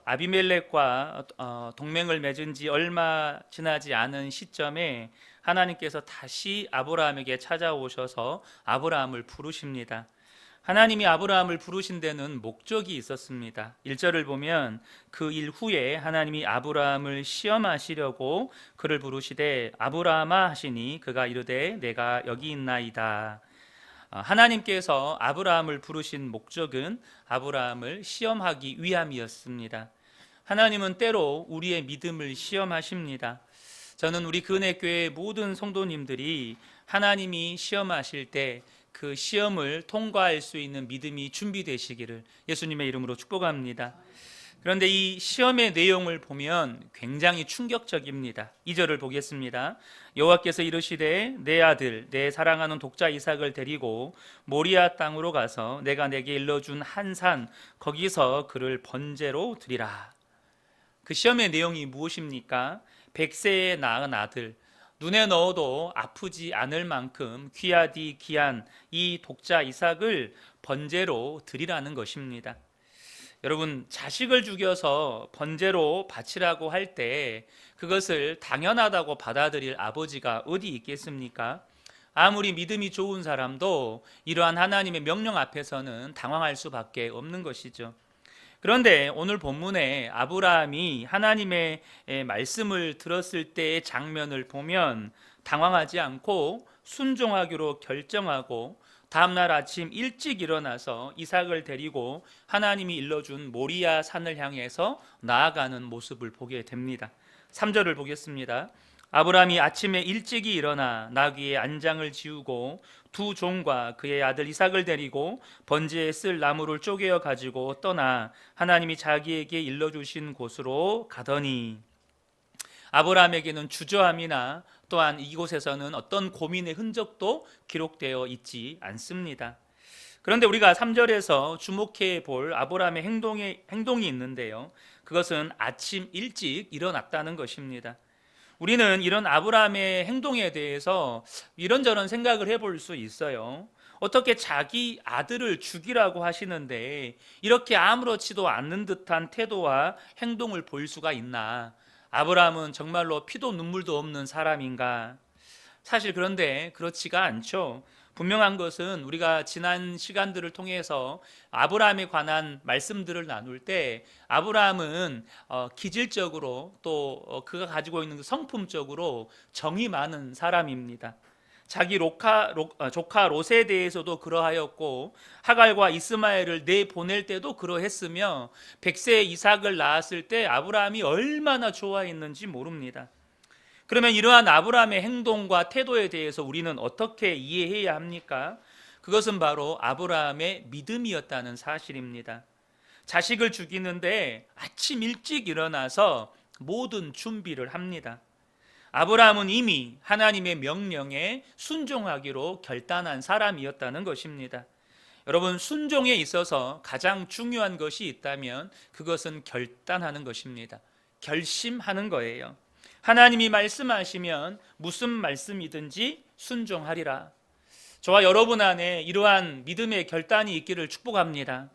아비멜렉과 동맹을 맺은 지 얼마 지나지 않은 시점에 하나님께서 다시 아브라함에게 찾아오셔서 아브라함을 부르십니다. 하나님이 아브라함을 부르신 데는 목적이 있었습니다. 1절을 보면 그 일 후에 하나님이 아브라함을 시험하시려고 그를 부르시되 아브라함아 하시니 그가 이르되 내가 여기 있나이다. 하나님께서 아브라함을 부르신 목적은 아브라함을 시험하기 위함이었습니다. 하나님은 때로 우리의 믿음을 시험하십니다. 저는 우리 근혜교회 모든 성도님들이 하나님이 시험하실 때 그 시험을 통과할 수 있는 믿음이 준비되시기를 예수님의 이름으로 축복합니다. 그런데 이 시험의 내용을 보면 굉장히 충격적입니다. 2절을 보겠습니다. 여호와께서 이르시되 내 아들 내 사랑하는 독자 이삭을 데리고 모리아 땅으로 가서 내가 내게 일러준 한 산 거기서 그를 번제로 드리라. 그 시험의 내용이 무엇입니까? 100세에 낳은 아들, 눈에 넣어도 아프지 않을 만큼 귀하디 귀한 이 독자 이삭을 번제로 드리라는 것입니다. 여러분, 자식을 죽여서 번제로 바치라고 할 때 그것을 당연하다고 받아들일 아버지가 어디 있겠습니까? 아무리 믿음이 좋은 사람도 이러한 하나님의 명령 앞에서는 당황할 수밖에 없는 것이죠. 그런데 오늘 본문에 아브라함이 하나님의 말씀을 들었을 때의 장면을 보면 당황하지 않고 순종하기로 결정하고 다음날 아침 일찍 일어나서 이삭을 데리고 하나님이 일러준 모리아 산을 향해서 나아가는 모습을 보게 됩니다. 3절을 보겠습니다. 아브라함이 아침에 일찍이 일어나 나귀의 안장을 지우고 두 종과 그의 아들 이삭을 데리고 번제에 쓸 나무를 쪼개어 가지고 떠나 하나님이 자기에게 일러주신 곳으로 가더니 아브라함에게는 주저함이나 또한 이곳에서는 어떤 고민의 흔적도 기록되어 있지 않습니다. 그런데 우리가 3절에서 주목해 볼 아브라함의 행동이 있는데요. 그것은 아침 일찍 일어났다는 것입니다. 우리는 이런 아브라함의 행동에 대해서 이런저런 생각을 해볼 수 있어요. 어떻게 자기 아들을 죽이라고 하시는데 이렇게 아무렇지도 않는 듯한 태도와 행동을 보일 수가 있나? 아브라함은 정말로 피도 눈물도 없는 사람인가? 사실 그런데 그렇지가 않죠. 분명한 것은 우리가 지난 시간들을 통해서 아브라함에 관한 말씀들을 나눌 때 아브라함은 기질적으로 또 그가 가지고 있는 성품적으로 정이 많은 사람입니다. 자기 조카 롯에 대해서도 그러하였고 하갈과 이스마엘을 내보낼 때도 그러했으며 100세 이삭을 낳았을 때 아브라함이 얼마나 좋아했는지 모릅니다. 그러면 이러한 아브라함의 행동과 태도에 대해서 우리는 어떻게 이해해야 합니까? 그것은 바로 아브라함의 믿음이었다는 사실입니다. 자식을 죽이는데 아침 일찍 일어나서 모든 준비를 합니다. 아브라함은 이미 하나님의 명령에 순종하기로 결단한 사람이었다는 것입니다. 여러분, 순종에 있어서 가장 중요한 것이 있다면 그것은 결단하는 것입니다. 결심하는 거예요. 하나님이 말씀하시면 무슨 말씀이든지 순종하리라. 저와 여러분 안에 이러한 믿음의 결단이 있기를 축복합니다.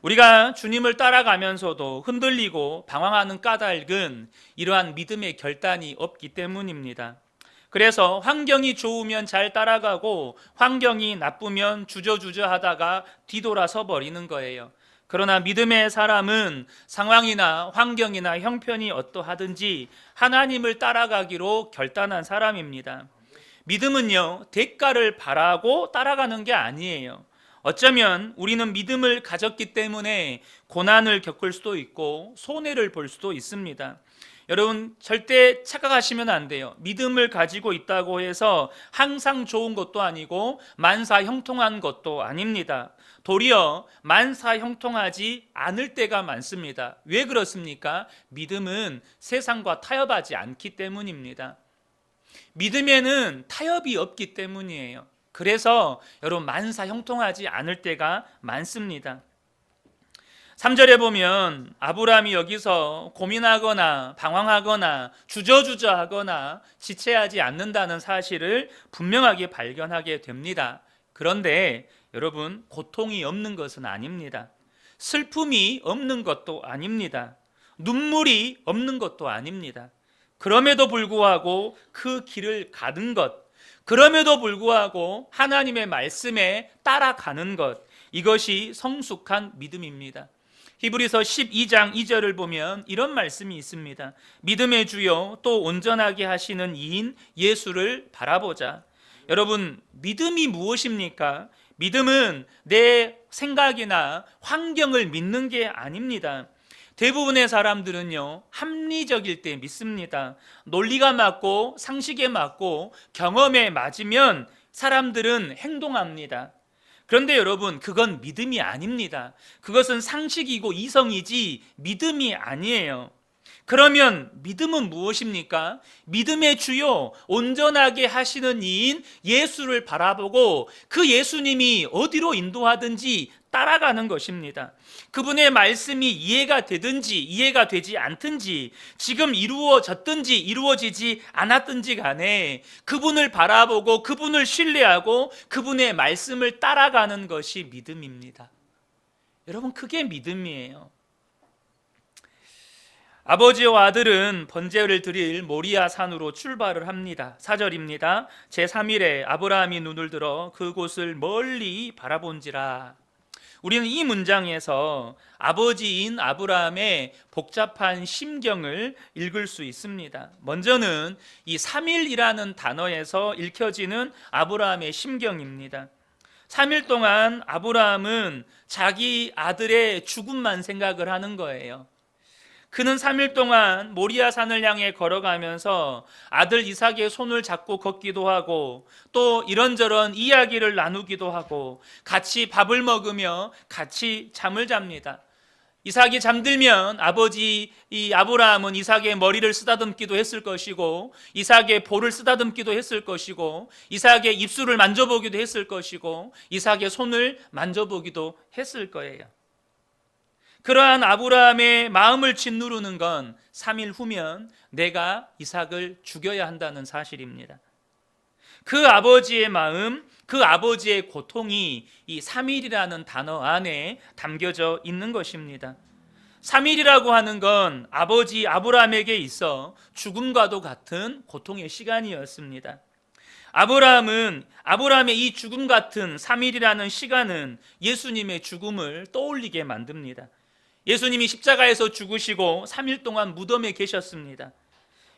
우리가 주님을 따라가면서도 흔들리고 방황하는 까닭은 이러한 믿음의 결단이 없기 때문입니다. 그래서 환경이 좋으면 잘 따라가고 환경이 나쁘면 주저주저 하다가 뒤돌아서 버리는 거예요. 그러나 믿음의 사람은 상황이나 환경이나 형편이 어떠하든지 하나님을 따라가기로 결단한 사람입니다. 믿음은요, 대가를 바라고 따라가는 게 아니에요. 어쩌면 우리는 믿음을 가졌기 때문에 고난을 겪을 수도 있고 손해를 볼 수도 있습니다. 여러분, 절대 착각하시면 안 돼요. 믿음을 가지고 있다고 해서 항상 좋은 것도 아니고 만사형통한 것도 아닙니다. 도리어 만사형통하지 않을 때가 많습니다. 왜 그렇습니까? 믿음은 세상과 타협하지 않기 때문입니다. 믿음에는 타협이 없기 때문이에요. 그래서 여러분, 만사형통하지 않을 때가 많습니다. 3절에 보면 아브라함이 여기서 고민하거나 방황하거나 주저주저하거나 지체하지 않는다는 사실을 분명하게 발견하게 됩니다. 그런데 여러분, 고통이 없는 것은 아닙니다. 슬픔이 없는 것도 아닙니다. 눈물이 없는 것도 아닙니다. 그럼에도 불구하고 그 길을 가는 것, 그럼에도 불구하고 하나님의 말씀에 따라가는 것, 이것이 성숙한 믿음입니다. 히브리서 12장 2절을 보면 이런 말씀이 있습니다. 믿음의 주요 또 온전하게 하시는 이인 예수를 바라보자. 여러분, 믿음이 무엇입니까? 믿음은 내 생각이나 환경을 믿는 게 아닙니다. 대부분의 사람들은요, 합리적일 때 믿습니다. 논리가 맞고 상식에 맞고 경험에 맞으면 사람들은 행동합니다. 그런데 여러분, 그건 믿음이 아닙니다. 그것은 상식이고 이성이지 믿음이 아니에요. 그러면 믿음은 무엇입니까? 믿음의 주요 온전하게 하시는 이인 예수를 바라보고 그 예수님이 어디로 인도하든지 따라가는 것입니다. 그분의 말씀이 이해가 되든지 이해가 되지 않든지, 지금 이루어졌든지 이루어지지 않았든지 간에 그분을 바라보고 그분을 신뢰하고 그분의 말씀을 따라가는 것이 믿음입니다. 여러분, 그게 믿음이에요. 아버지와 아들은 번제를 드릴 모리아 산으로 출발을 합니다. 4절입니다. 제3일에 아브라함이 눈을 들어 그곳을 멀리 바라본지라. 우리는 이 문장에서 아버지인 아브라함의 복잡한 심경을 읽을 수 있습니다. 먼저는 이 3일이라는 단어에서 읽혀지는 아브라함의 심경입니다. 3일 동안 아브라함은 자기 아들의 죽음만 생각을 하는 거예요. 그는 3일 동안 모리아 산을 향해 걸어가면서 아들 이삭의 손을 잡고 걷기도 하고 또 이런저런 이야기를 나누기도 하고 같이 밥을 먹으며 같이 잠을 잡니다. 이삭이 잠들면 아버지 아브라함은 이삭의 머리를 쓰다듬기도 했을 것이고 이삭의 볼을 쓰다듬기도 했을 것이고 이삭의 입술을 만져보기도 했을 것이고 이삭의 손을 만져보기도 했을 거예요. 그러한 아브라함의 마음을 짓누르는 건 3일 후면 내가 이삭을 죽여야 한다는 사실입니다. 그 아버지의 마음, 그 아버지의 고통이 이 3일이라는 단어 안에 담겨져 있는 것입니다. 3일이라고 하는 건 아버지 아브라함에게 있어 죽음과도 같은 고통의 시간이었습니다. 아브라함의 이 죽음 같은 3일이라는 시간은 예수님의 죽음을 떠올리게 만듭니다. 예수님이 십자가에서 죽으시고 3일 동안 무덤에 계셨습니다.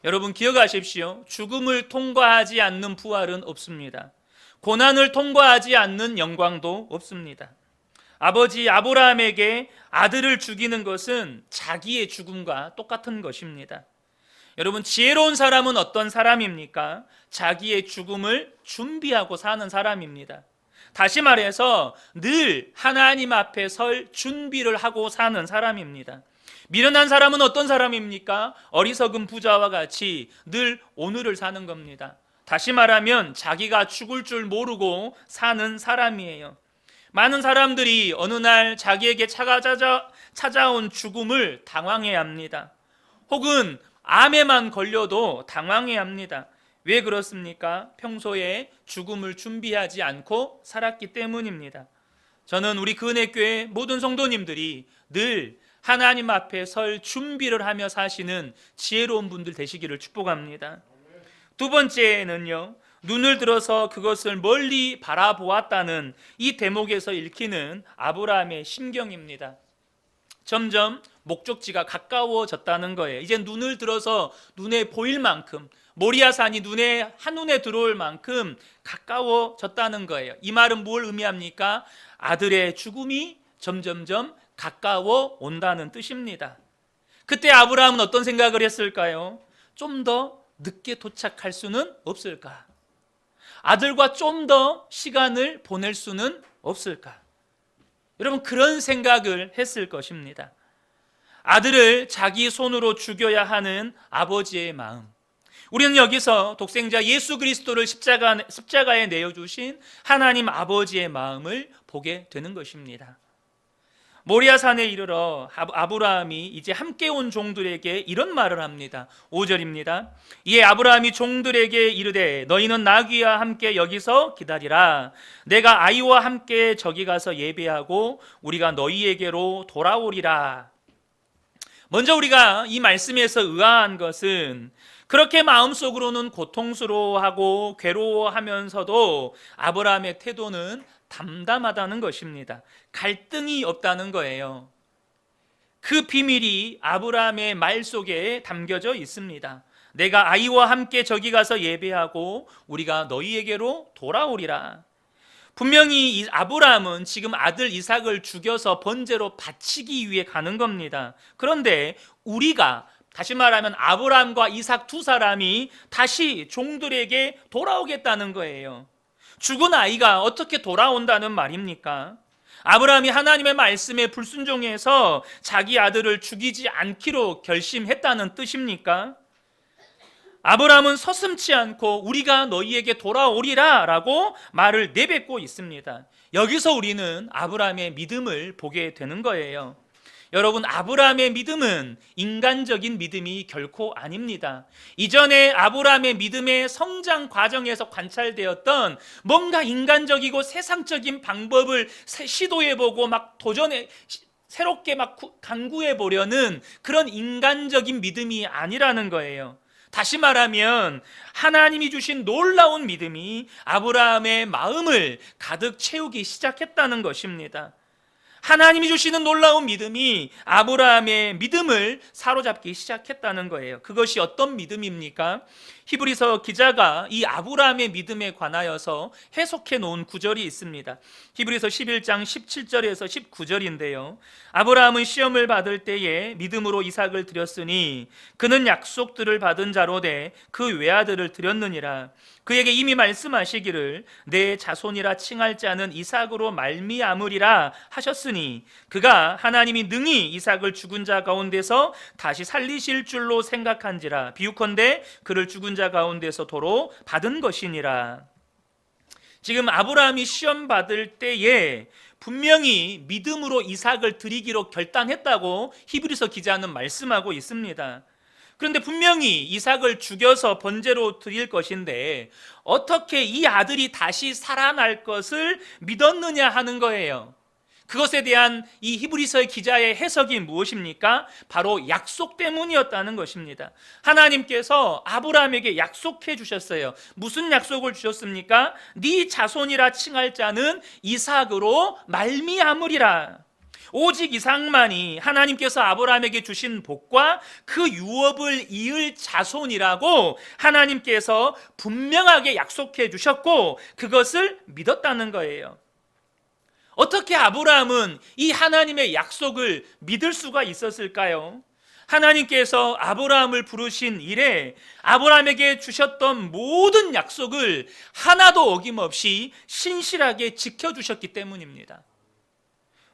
여러분, 기억하십시오. 죽음을 통과하지 않는 부활은 없습니다. 고난을 통과하지 않는 영광도 없습니다. 아버지 아브라함에게 아들을 죽이는 것은 자기의 죽음과 똑같은 것입니다. 여러분, 지혜로운 사람은 어떤 사람입니까? 자기의 죽음을 준비하고 사는 사람입니다. 다시 말해서 늘 하나님 앞에 설 준비를 하고 사는 사람입니다. 미련한 사람은 어떤 사람입니까? 어리석은 부자와 같이 늘 오늘을 사는 겁니다. 다시 말하면 자기가 죽을 줄 모르고 사는 사람이에요. 많은 사람들이 어느 날 자기에게 찾아온 죽음을 당황해야 합니다. 혹은 암에만 걸려도 당황해야 합니다. 왜 그렇습니까? 평소에 죽음을 준비하지 않고 살았기 때문입니다. 저는 우리 근혜교회 모든 성도님들이 늘 하나님 앞에 설 준비를 하며 사시는 지혜로운 분들 되시기를 축복합니다. 두 번째는요, 눈을 들어서 그것을 멀리 바라보았다는 이 대목에서 읽히는 아브라함의 심경입니다. 점점 목적지가 가까워졌다는 거예요. 이제 눈을 들어서 눈에 보일 만큼, 모리아산이 한눈에 들어올 만큼 가까워졌다는 거예요. 이 말은 뭘 의미합니까? 아들의 죽음이 점점점 가까워 온다는 뜻입니다. 그때 아브라함은 어떤 생각을 했을까요? 좀 더 늦게 도착할 수는 없을까? 아들과 좀 더 시간을 보낼 수는 없을까? 여러분, 그런 생각을 했을 것입니다. 아들을 자기 손으로 죽여야 하는 아버지의 마음. 우리는 여기서 독생자 예수 그리스도를 십자가에 내어주신 하나님 아버지의 마음을 보게 되는 것입니다. 모리아산에 이르러 아브라함이 이제 함께 온 종들에게 이런 말을 합니다. 5절입니다. 이에 아브라함이 종들에게 이르되 너희는 나귀와 함께 여기서 기다리라. 내가 아이와 함께 저기 가서 예배하고 우리가 너희에게로 돌아오리라. 먼저 우리가 이 말씀에서 의아한 것은 그렇게 마음속으로는 고통스러워하고 괴로워하면서도 아브라함의 태도는 담담하다는 것입니다. 갈등이 없다는 거예요. 그 비밀이 아브라함의 말 속에 담겨져 있습니다. 내가 아이와 함께 저기 가서 예배하고 우리가 너희에게로 돌아오리라. 분명히 이 아브라함은 지금 아들 이삭을 죽여서 번제로 바치기 위해 가는 겁니다. 그런데 우리가, 다시 말하면 아브라함과 이삭 두 사람이 다시 종들에게 돌아오겠다는 거예요. 죽은 아이가 어떻게 돌아온다는 말입니까? 아브라함이 하나님의 말씀에 불순종해서 자기 아들을 죽이지 않기로 결심했다는 뜻입니까? 아브라함은 서슴지 않고 우리가 너희에게 돌아오리라 라고 말을 내뱉고 있습니다. 여기서 우리는 아브라함의 믿음을 보게 되는 거예요. 여러분, 아브라함의 믿음은 인간적인 믿음이 결코 아닙니다. 이전에 아브라함의 믿음의 성장 과정에서 관찰되었던 뭔가 인간적이고 세상적인 방법을 시도해보고 막 새롭게 막 강구해보려는 그런 인간적인 믿음이 아니라는 거예요. 다시 말하면 하나님이 주신 놀라운 믿음이 아브라함의 마음을 가득 채우기 시작했다는 것입니다. 하나님이 주시는 놀라운 믿음이 아브라함의 믿음을 사로잡기 시작했다는 거예요. 그것이 어떤 믿음입니까? 히브리서 기자가 이 아브라함의 믿음에 관하여서 해석해 놓은 구절이 있습니다. 히브리서 11장 17절에서 19절인데요. 아브라함은 시험을 받을 때에 믿음으로 이삭을 드렸으니 그는 약속들을 받은 자로 돼 그 외아들을 드렸느니라. 그에게 이미 말씀하시기를 내 자손이라 칭할 자는 이삭으로 말미암으리라 하셨으니 그가 하나님이 능히 이삭을 죽은 자 가운데서 다시 살리실 줄로 생각한지라. 비유컨대 그를 죽은 자 가운데서 도로 받은 것이니라. 지금 아브라함이 시험 받을 때에 분명히 믿음으로 이삭을 드리기로 결단했다고 히브리서 기자는 말씀하고 있습니다. 그런데 분명히 이삭을 죽여서 번제로 드릴 것인데 어떻게 이 아들이 다시 살아날 것을 믿었느냐 하는 거예요. 그것에 대한 이 히브리서의 기자의 해석이 무엇입니까? 바로 약속 때문이었다는 것입니다. 하나님께서 아브라함에게 약속해 주셨어요. 무슨 약속을 주셨습니까? 네 자손이라 칭할 자는 이삭으로 말미암으리라. 오직 이삭만이 하나님께서 아브라함에게 주신 복과 그 유업을 이을 자손이라고 하나님께서 분명하게 약속해 주셨고 그것을 믿었다는 거예요. 어떻게 아브라함은 이 하나님의 약속을 믿을 수가 있었을까요? 하나님께서 아브라함을 부르신 이래 아브라함에게 주셨던 모든 약속을 하나도 어김없이 신실하게 지켜주셨기 때문입니다.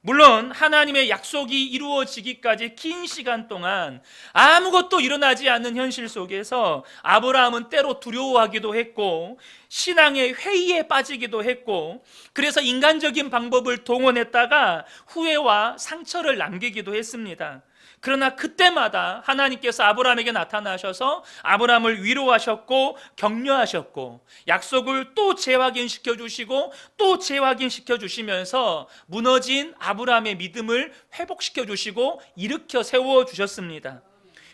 물론 하나님의 약속이 이루어지기까지 긴 시간 동안 아무것도 일어나지 않는 현실 속에서 아브라함은 때로 두려워하기도 했고 신앙의 회의에 빠지기도 했고 그래서 인간적인 방법을 동원했다가 후회와 상처를 남기기도 했습니다. 그러나 그때마다 하나님께서 아브라함에게 나타나셔서 아브라함을 위로하셨고 격려하셨고 약속을 또 재확인시켜 주시고 또 재확인시켜 주시면서 무너진 아브라함의 믿음을 회복시켜 주시고 일으켜 세워 주셨습니다.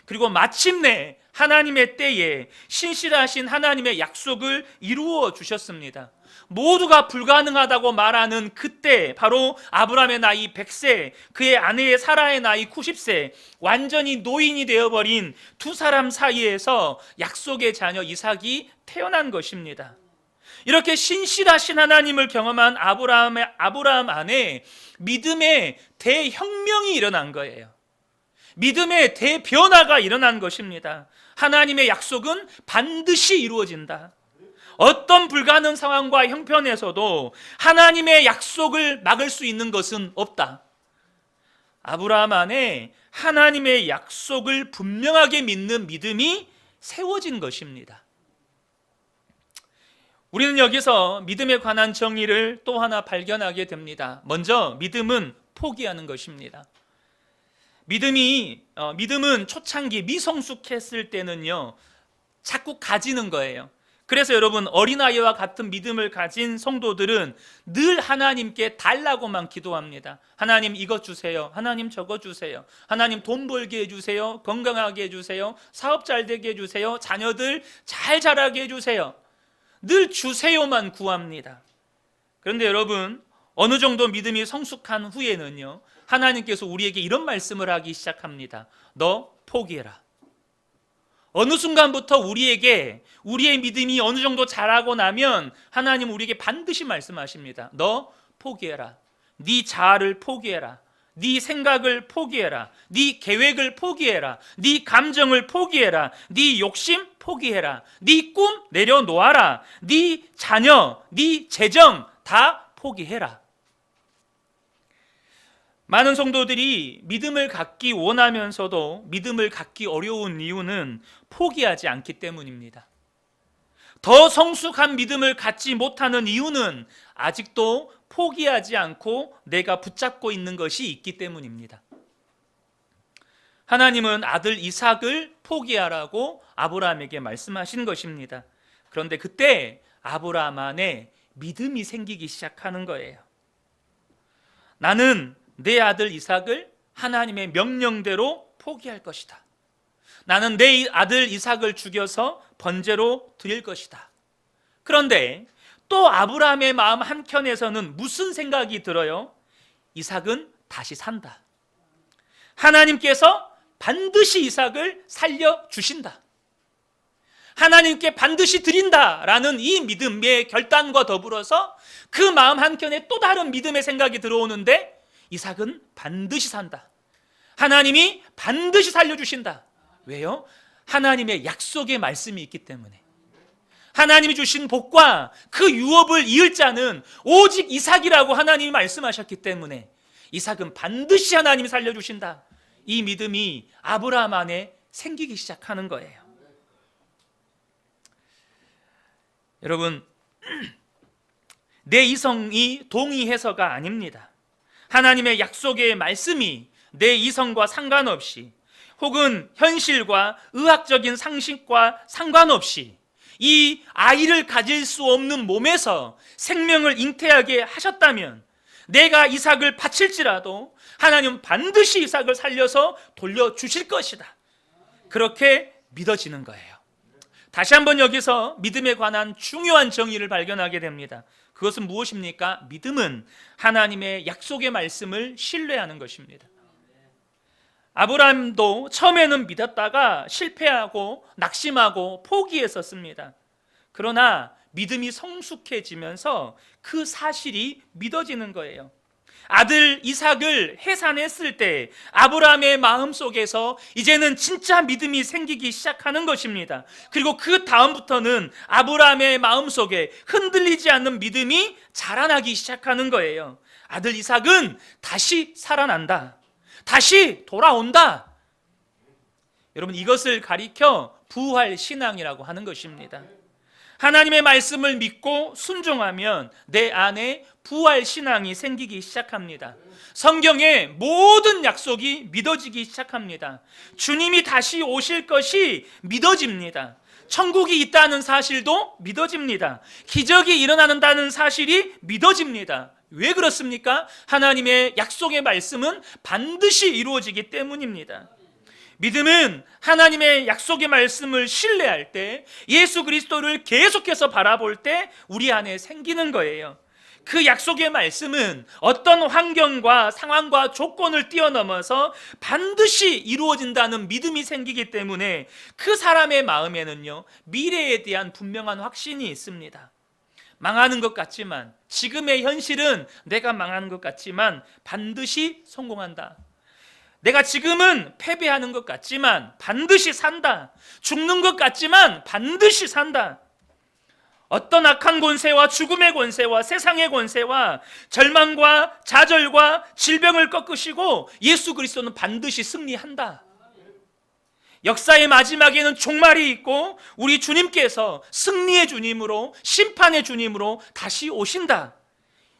그리고 마침내 하나님의 때에 신실하신 하나님의 약속을 이루어 주셨습니다. 모두가 불가능하다고 말하는 그때 바로 아브라함의 나이 100세, 그의 아내의 사라의 나이 90세, 완전히 노인이 되어버린 두 사람 사이에서 약속의 자녀 이삭이 태어난 것입니다. 이렇게 신실하신 하나님을 경험한 아브라함 안에 믿음의 대혁명이 일어난 거예요. 믿음의 대변화가 일어난 것입니다. 하나님의 약속은 반드시 이루어진다. 어떤 불가능 상황과 형편에서도 하나님의 약속을 막을 수 있는 것은 없다. 아브라함 안에 하나님의 약속을 분명하게 믿는 믿음이 세워진 것입니다. 우리는 여기서 믿음에 관한 정의를 또 하나 발견하게 됩니다. 먼저 믿음은 포기하는 것입니다. 믿음은 초창기 미성숙했을 때는요, 자꾸 가지는 거예요. 그래서 여러분, 어린아이와 같은 믿음을 가진 성도들은 늘 하나님께 달라고만 기도합니다. 하나님 이것 주세요. 하나님 저것 주세요. 하나님 돈 벌게 해주세요. 건강하게 해주세요. 사업 잘 되게 해주세요. 자녀들 잘 자라게 해주세요. 늘 주세요만 구합니다. 그런데 여러분, 어느 정도 믿음이 성숙한 후에는요, 하나님께서 우리에게 이런 말씀을 하기 시작합니다. 너 포기해라. 어느 순간부터 우리에게 우리의 믿음이 어느 정도 자라고 나면 하나님 우리에게 반드시 말씀하십니다. 너 포기해라. 네 자아를 포기해라. 네 생각을 포기해라. 네 계획을 포기해라. 네 감정을 포기해라. 네 욕심 포기해라. 네 꿈 내려놓아라. 네 자녀, 네 재정 다 포기해라. 많은 성도들이 믿음을 갖기 원하면서도 믿음을 갖기 어려운 이유는 포기하지 않기 때문입니다. 더 성숙한 믿음을 갖지 못하는 이유는 아직도 포기하지 않고 내가 붙잡고 있는 것이 있기 때문입니다. 하나님은 아들 이삭을 포기하라고 아브라함에게 말씀하신 것입니다. 그런데 그때 아브라함 안에 믿음이 생기기 시작하는 거예요. 나는 내 아들 이삭을 하나님의 명령대로 포기할 것이다. 나는 내 아들 이삭을 죽여서 번제로 드릴 것이다. 그런데 또 아브라함의 마음 한켠에서는 무슨 생각이 들어요? 이삭은 다시 산다. 하나님께서 반드시 이삭을 살려주신다. 하나님께 반드시 드린다라는 이 믿음의 결단과 더불어서 그 마음 한켠에 또 다른 믿음의 생각이 들어오는데 이삭은 반드시 산다. 하나님이 반드시 살려주신다. 왜요? 하나님의 약속의 말씀이 있기 때문에. 하나님이 주신 복과 그 유업을 이을 자는 오직 이삭이라고 하나님이 말씀하셨기 때문에 이삭은 반드시 하나님이 살려주신다. 이 믿음이 아브라함 안에 생기기 시작하는 거예요. 여러분, 내 이성이 동의해서가 아닙니다. 하나님의 약속의 말씀이 내 이성과 상관없이 혹은 현실과 의학적인 상식과 상관없이 이 아이를 가질 수 없는 몸에서 생명을 잉태하게 하셨다면 내가 이삭을 바칠지라도 하나님은 반드시 이삭을 살려서 돌려주실 것이다. 그렇게 믿어지는 거예요. 다시 한번 여기서 믿음에 관한 중요한 정의를 발견하게 됩니다. 그것은 무엇입니까? 믿음은 하나님의 약속의 말씀을 신뢰하는 것입니다. 아브라함도 처음에는 믿었다가 실패하고 낙심하고 포기했었습니다. 그러나 믿음이 성숙해지면서 그 사실이 믿어지는 거예요. 아들 이삭을 해산했을 때 아브라함의 마음속에서 이제는 진짜 믿음이 생기기 시작하는 것입니다. 그리고 그 다음부터는 아브라함의 마음속에 흔들리지 않는 믿음이 자라나기 시작하는 거예요. 아들 이삭은 다시 살아난다. 다시 돌아온다. 여러분, 이것을 가리켜 부활 신앙이라고 하는 것입니다. 하나님의 말씀을 믿고 순종하면 내 안에 부활 신앙이 생기기 시작합니다. 성경의 모든 약속이 믿어지기 시작합니다. 주님이 다시 오실 것이 믿어집니다. 천국이 있다는 사실도 믿어집니다. 기적이 일어난다는 사실이 믿어집니다. 왜 그렇습니까? 하나님의 약속의 말씀은 반드시 이루어지기 때문입니다. 믿음은 하나님의 약속의 말씀을 신뢰할 때, 예수 그리스도를 계속해서 바라볼 때 우리 안에 생기는 거예요. 그 약속의 말씀은 어떤 환경과 상황과 조건을 뛰어넘어서 반드시 이루어진다는 믿음이 생기기 때문에 그 사람의 마음에는요, 미래에 대한 분명한 확신이 있습니다. 망하는 것 같지만, 지금의 현실은 내가 망하는 것 같지만 반드시 성공한다. 내가 지금은 패배하는 것 같지만 반드시 산다. 죽는 것 같지만 반드시 산다. 어떤 악한 권세와 죽음의 권세와 세상의 권세와 절망과 좌절과 질병을 꺾으시고 예수 그리스도는 반드시 승리한다. 역사의 마지막에는 종말이 있고 우리 주님께서 승리의 주님으로, 심판의 주님으로 다시 오신다.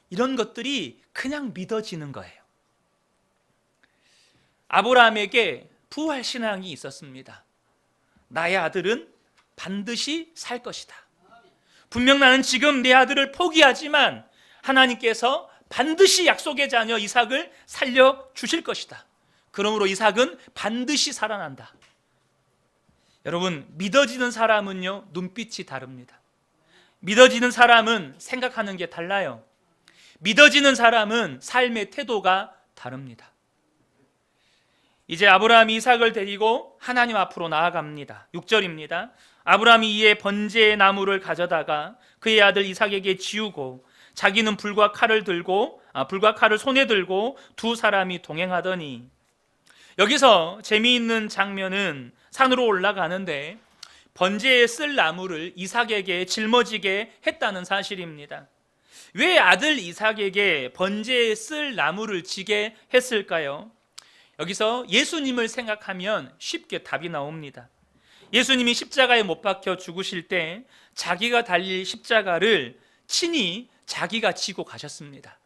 이런 것들이 그냥 믿어지는 거예요. 아브라함에게 부활 신앙이 있었습니다. 나의 아들은 반드시 살 것이다. 분명 나는 지금 내 아들을 포기하지만 하나님께서 반드시 약속의 자녀 이삭을 살려주실 것이다. 그러므로 이삭은 반드시 살아난다. 여러분, 믿어지는 사람은요, 눈빛이 다릅니다. 믿어지는 사람은 생각하는 게 달라요. 믿어지는 사람은 삶의 태도가 다릅니다. 이제 아브라함이 이삭을 데리고 하나님 앞으로 나아갑니다. 6절입니다. 아브라함이 이에 번제의 나무를 가져다가 그의 아들 이삭에게 지우고 자기는 불과 칼을 손에 들고 두 사람이 동행하더니, 여기서 재미있는 장면은 산으로 올라가는데 번제에 쓸 나무를 이삭에게 짊어지게 했다는 사실입니다. 왜 아들 이삭에게 번제에 쓸 나무를 지게 했을까요? 여기서 예수님을 생각하면 쉽게 답이 나옵니다. 예수님이 십자가에 못 박혀 죽으실 때 자기가 달릴 십자가를 친히 자기가 지고 가셨습니다.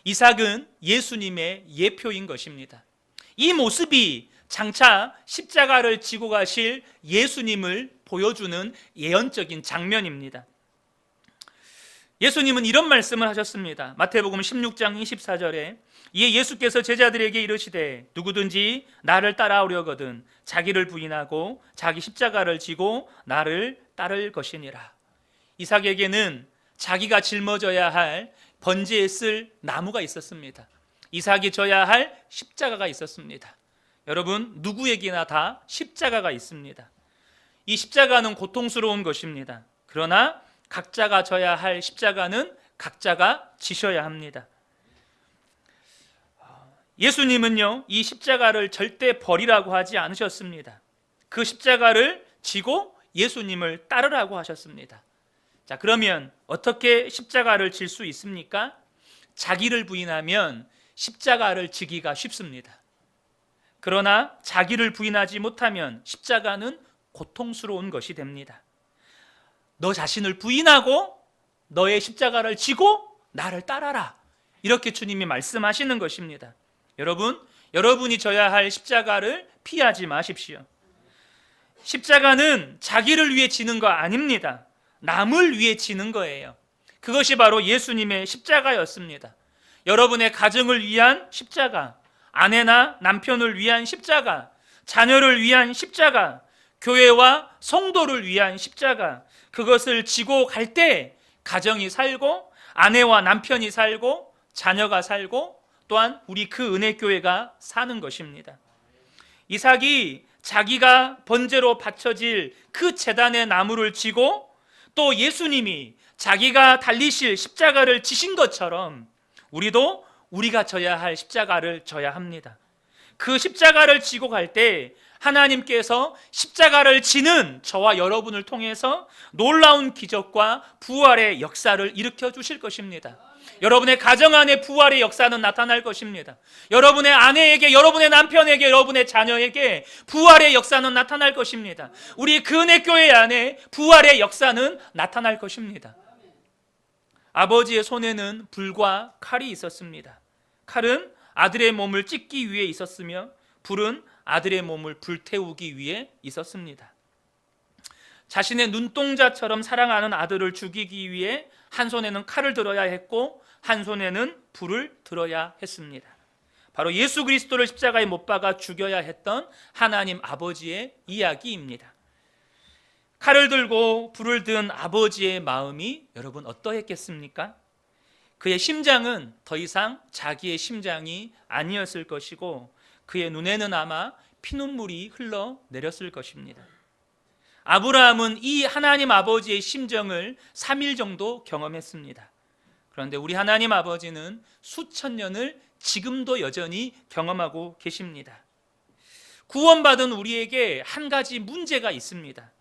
이삭은 예수님의 예표인 것입니다. 이 모습이 장차 십자가를 지고 가실 예수님을 보여주는 예언적인 장면입니다. 예수님은 이런 말씀을 하셨습니다. 마태복음 16장 24절에 이에 예수께서 제자들에게 이르시되 누구든지 나를 따라오려거든 자기를 부인하고 자기 십자가를 지고 나를 따를 것이니라. 이삭에게는 자기가 짊어져야 할 번제에 쓸 나무가 있었습니다. 이삭이 져야 할 십자가가 있었습니다. 여러분, 누구에게나 다 십자가가 있습니다. 이 십자가는 고통스러운 것입니다. 그러나 각자가 져야 할 십자가는 각자가 지셔야 합니다. 예수님은요, 이 십자가를 절대 버리라고 하지 않으셨습니다. 그 십자가를 지고 예수님을 따르라고 하셨습니다. 자, 그러면 어떻게 십자가를 질 수 있습니까? 자기를 부인하면 십자가를 지기가 쉽습니다. 그러나 자기를 부인하지 못하면 십자가는 고통스러운 것이 됩니다. 너 자신을 부인하고 너의 십자가를 지고 나를 따라라. 이렇게 주님이 말씀하시는 것입니다. 여러분이 져야 할 십자가를 피하지 마십시오. 십자가는 자기를 위해 지는 거 아닙니다. 남을 위해 지는 거예요. 그것이 바로 예수님의 십자가였습니다. 여러분의 가정을 위한 십자가, 아내나 남편을 위한 십자가, 자녀를 위한 십자가, 교회와 성도를 위한 십자가, 그것을 지고 갈 때 가정이 살고 아내와 남편이 살고 자녀가 살고 또한 우리 그 은혜교회가 사는 것입니다. 이삭이 자기가 번제로 바쳐질 그 제단의 나무를 지고 또 예수님이 자기가 달리실 십자가를 지신 것처럼 우리도 우리가 져야 할 십자가를 져야 합니다. 그 십자가를 지고 갈 때 하나님께서 십자가를 지는 저와 여러분을 통해서 놀라운 기적과 부활의 역사를 일으켜 주실 것입니다. 여러분의 가정 안에 부활의 역사는 나타날 것입니다. 여러분의 아내에게, 여러분의 남편에게, 여러분의 자녀에게 부활의 역사는 나타날 것입니다. 우리 그 은혜교회 안에 부활의 역사는 나타날 것입니다. 아버지의 손에는 불과 칼이 있었습니다. 칼은 아들의 몸을 찢기 위해 있었으며 불은 아들의 몸을 불태우기 위해 있었습니다. 자신의 눈동자처럼 사랑하는 아들을 죽이기 위해 한 손에는 칼을 들어야 했고 한 손에는 불을 들어야 했습니다. 바로 예수 그리스도를 십자가에 못 박아 죽여야 했던 하나님 아버지의 이야기입니다. 칼을 들고 불을 든 아버지의 마음이 여러분 어떠했겠습니까? 그의 심장은 더 이상 자기의 심장이 아니었을 것이고 그의 눈에는 아마 피눈물이 흘러내렸을 것입니다. 아브라함은 이 하나님 아버지의 심정을 3일 정도 경험했습니다. 그런데 우리 하나님 아버지는 수천 년을 지금도 여전히 경험하고 계십니다. 구원받은 우리에게 한 가지 문제가 있습니다.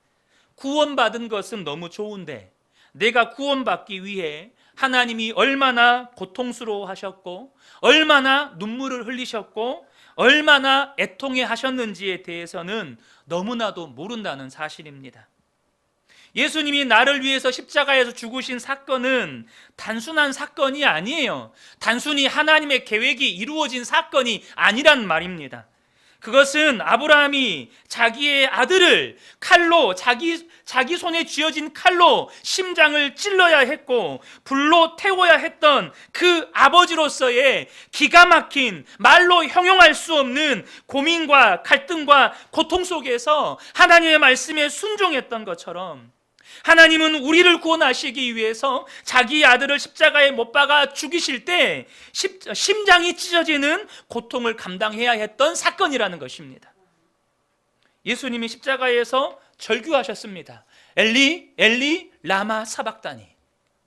구원받은 것은 너무 좋은데 내가 구원받기 위해 하나님이 얼마나 고통스러워 하셨고 얼마나 눈물을 흘리셨고 얼마나 애통해 하셨는지에 대해서는 너무나도 모른다는 사실입니다. 예수님이 나를 위해서 십자가에서 죽으신 사건은 단순한 사건이 아니에요. 단순히 하나님의 계획이 이루어진 사건이 아니란 말입니다. 그것은 아브라함이 자기의 아들을 칼로 자기 손에 쥐어진 칼로 심장을 찔러야 했고 불로 태워야 했던 그 아버지로서의 기가 막힌 말로 형용할 수 없는 고민과 갈등과 고통 속에서 하나님의 말씀에 순종했던 것처럼 하나님은 우리를 구원하시기 위해서 자기 아들을 십자가에 못 박아 죽이실 때 심장이 찢어지는 고통을 감당해야 했던 사건이라는 것입니다. 예수님이 십자가에서 절규하셨습니다. 엘리 엘리 라마 사박다니.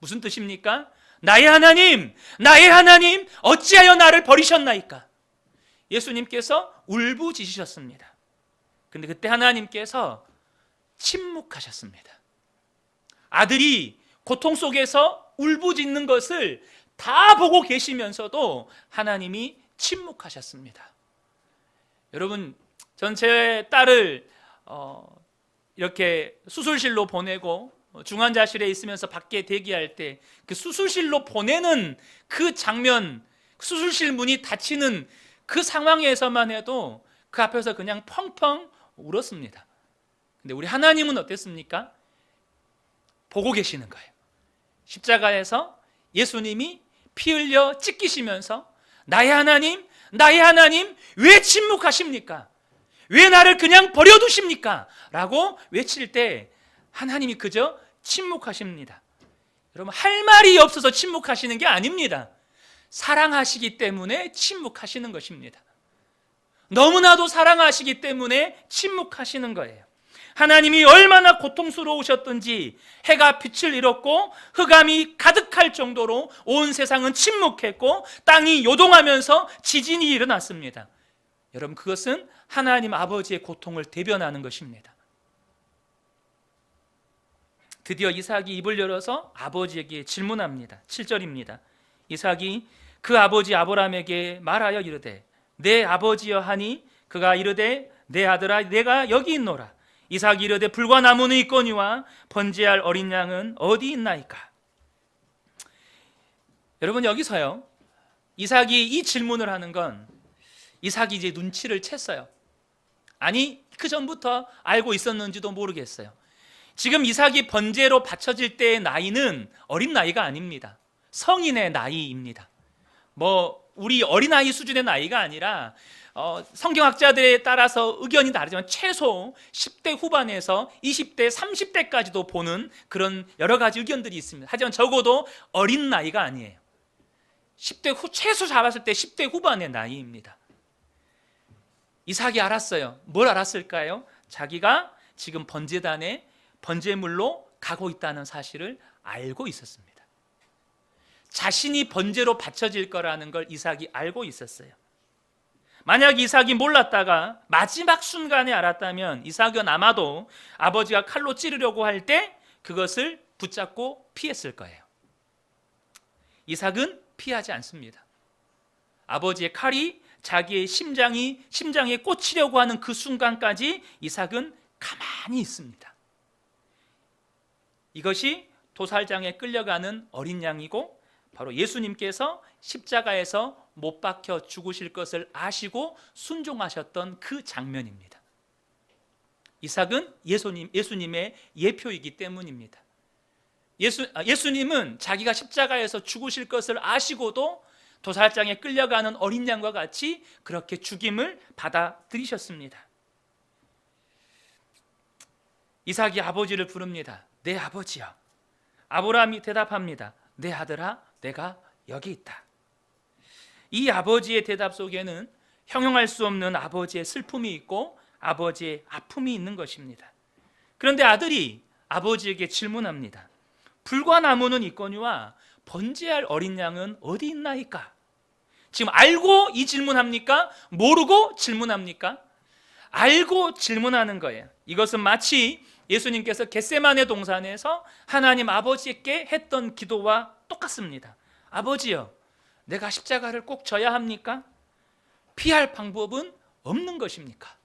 무슨 뜻입니까? 나의 하나님 어찌하여 나를 버리셨나이까? 예수님께서 울부짖으셨습니다. 근데 그때 하나님께서 침묵하셨습니다. 아들이 고통 속에서 울부짖는 것을 다 보고 계시면서도 하나님이 침묵하셨습니다. 여러분, 전 제 딸을 이렇게 수술실로 보내고 중환자실에 있으면서 밖에 대기할 때 그 수술실로 보내는 그 장면, 수술실 문이 닫히는 그 상황에서만 해도 그 앞에서 그냥 펑펑 울었습니다. 근데 우리 하나님은 어땠습니까? 보고 계시는 거예요. 십자가에서 예수님이 피 흘려 찢기시면서 나의 하나님 왜 침묵하십니까? 왜 나를 그냥 버려두십니까? 라고 외칠 때 하나님이 그저 침묵하십니다. 여러분, 할 말이 없어서 침묵하시는 게 아닙니다. 사랑하시기 때문에 침묵하시는 것입니다. 너무나도 사랑하시기 때문에 침묵하시는 거예요. 하나님이 얼마나 고통스러우셨던지 해가 빛을 잃었고 흑암이 가득할 정도로 온 세상은 침묵했고 땅이 요동하면서 지진이 일어났습니다. 여러분, 그것은 하나님 아버지의 고통을 대변하는 것입니다. 드디어 이삭이 입을 열어서 아버지에게 질문합니다. 7절입니다. 이삭이 그 아버지 아브라함에게 말하여 이르되 내 아버지여 하니 그가 이르되 내 아들아 내가 여기 있노라. 이삭이 이르되 불과 나무는 있거니와 번제할 어린 양은 어디 있나이까? 여러분, 여기서요 이삭이 이 질문을 하는 건 이삭이 이제 눈치를 챘어요. 아니, 그 전부터 알고 있었는지도 모르겠어요. 지금 이삭이 번제로 바쳐질 때의 나이는 어린 나이가 아닙니다. 성인의 나이입니다. 우리 어린아이 수준의 나이가 아니라 성경학자들에 따라서 의견이 다르지만 최소 10대 후반에서 20대, 30대까지도 보는 그런 여러 가지 의견들이 있습니다. 하지만 적어도 어린 나이가 아니에요. 10대 최소 잡았을 때 10대 후반의 나이입니다. 이삭이 알았어요. 뭘 알았을까요? 자기가 지금 번제단에 번제물로 가고 있다는 사실을 알고 있었습니다. 자신이 번제로 바쳐질 거라는 걸 이삭이 알고 있었어요. 만약 이삭이 몰랐다가 마지막 순간에 알았다면 이삭은 아마도 아버지가 칼로 찌르려고 할 때 그것을 붙잡고 피했을 거예요. 이삭은 피하지 않습니다. 아버지의 칼이 자기의 심장에 꽂히려고 하는 그 순간까지 이삭은 가만히 있습니다. 이것이 도살장에 끌려가는 어린 양이고 바로 예수님께서 십자가에서 못 박혀 죽으실 것을 아시고 순종하셨던 그 장면입니다. 이삭은 예수님의 예표이기 때문입니다. 예수님은 자기가 십자가에서 죽으실 것을 아시고도 도살장에 끌려가는 어린 양과 같이 그렇게 죽임을 받아들이셨습니다. 이삭이 아버지를 부릅니다. 내 아버지여. 아브라함이 대답합니다. 내 아들아, 내가 여기 있다. 이 아버지의 대답 속에는 형용할 수 없는 아버지의 슬픔이 있고 아버지의 아픔이 있는 것입니다. 그런데 아들이 아버지에게 질문합니다. 불과 나무는 있거니와 번제할 어린 양은 어디 있나이까? 지금 알고 이 질문합니까? 모르고 질문합니까? 알고 질문하는 거예요. 이것은 마치 예수님께서 겟세마네 동산에서 하나님 아버지께 했던 기도와 똑같습니다. 아버지여, 내가 십자가를 꼭 져야 합니까? 피할 방법은 없는 것입니까?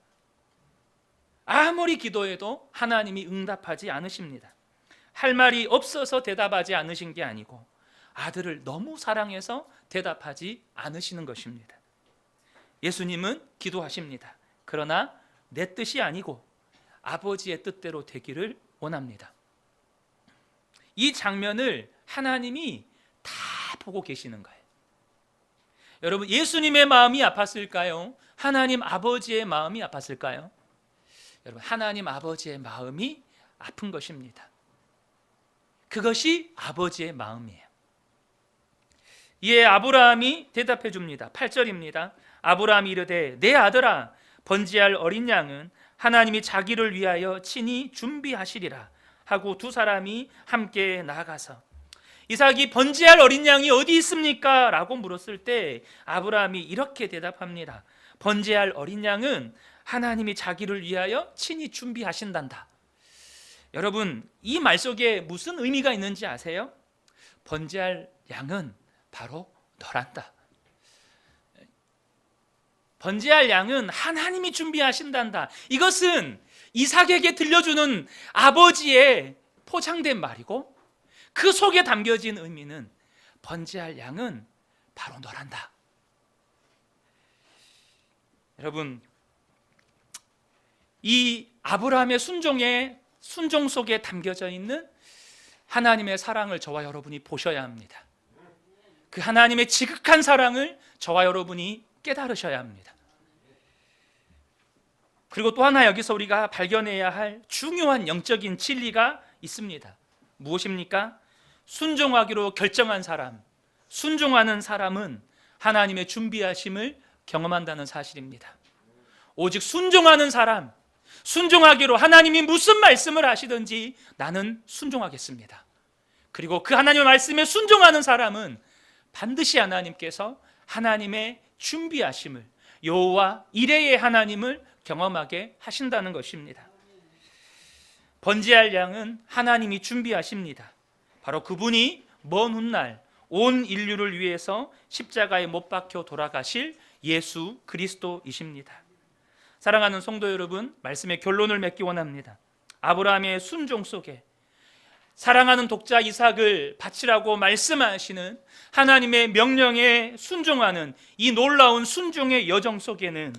아무리 기도해도 하나님이 응답하지 않으십니다. 할 말이 없어서 대답하지 않으신 게 아니고 아들을 너무 사랑해서 대답하지 않으시는 것입니다. 예수님은 기도하십니다. 그러나 내 뜻이 아니고 아버지의 뜻대로 되기를 원합니다. 이 장면을 하나님이 다 보고 계시는 거예요. 여러분, 예수님의 마음이 아팠을까요? 하나님 아버지의 마음이 아팠을까요? 여러분, 하나님 아버지의 마음이 아픈 것입니다. 그것이 아버지의 마음이에요. 이에 아브라함이 대답해 줍니다. 8절입니다. 아브라함이 이르되 내 아들아, 번제할 어린 양은 하나님이 자기를 위하여 친히 준비하시리라 하고 두 사람이 함께 나아가서, 이삭이 번제할 어린 양이 어디 있습니까? 라고 물었을 때 아브라함이 이렇게 대답합니다. 번제할 어린 양은 하나님이 자기를 위하여 친히 준비하신단다. 여러분, 이 말 속에 무슨 의미가 있는지 아세요? 번제할 양은 바로 너란다. 번제할 양은 하나님이 준비하신단다. 이것은 이삭에게 들려주는 아버지의 포장된 말이고, 그 속에 담겨진 의미는 번제할 양은 바로 너란다. 여러분, 이 아브라함의 순종 속에 담겨져 있는 하나님의 사랑을 저와 여러분이 보셔야 합니다. 그 하나님의 지극한 사랑을 저와 여러분이 깨달으셔야 합니다. 그리고 또 하나 여기서 우리가 발견해야 할 중요한 영적인 진리가 있습니다. 무엇입니까? 순종하기로 결정한 사람, 순종하는 사람은 하나님의 준비하심을 경험한다는 사실입니다. 오직 순종하는 사람, 순종하기로 하나님이 무슨 말씀을 하시든지 나는 순종하겠습니다. 그리고 그 하나님의 말씀에 순종하는 사람은 반드시 하나님께서 하나님의 준비하심을, 여호와 이레의 하나님을 경험하게 하신다는 것입니다. 번제할 양은 하나님이 준비하십니다. 바로 그분이 먼 훗날 온 인류를 위해서 십자가에 못 박혀 돌아가실 예수 그리스도이십니다. 사랑하는 성도 여러분, 말씀의 결론을 맺기 원합니다. 아브라함의 순종 속에 사랑하는 독자 이삭을 바치라고 말씀하시는 하나님의 명령에 순종하는 이 놀라운 순종의 여정 속에는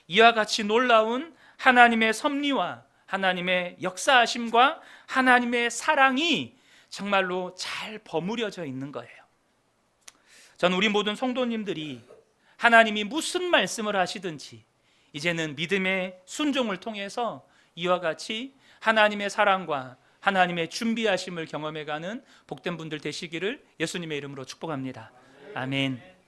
이와 같이 놀라운 하나님의 섭리와 하나님의 역사하심과 하나님의 사랑이 정말로 잘 버무려져 있는 거예요. 저는 우리 모든 성도님들이 하나님이 무슨 말씀을 하시든지 이제는 믿음의 순종을 통해서 이와 같이 하나님의 사랑과 하나님의 준비하심을 경험해가는 복된 분들 되시기를 예수님의 이름으로 축복합니다. 아멘.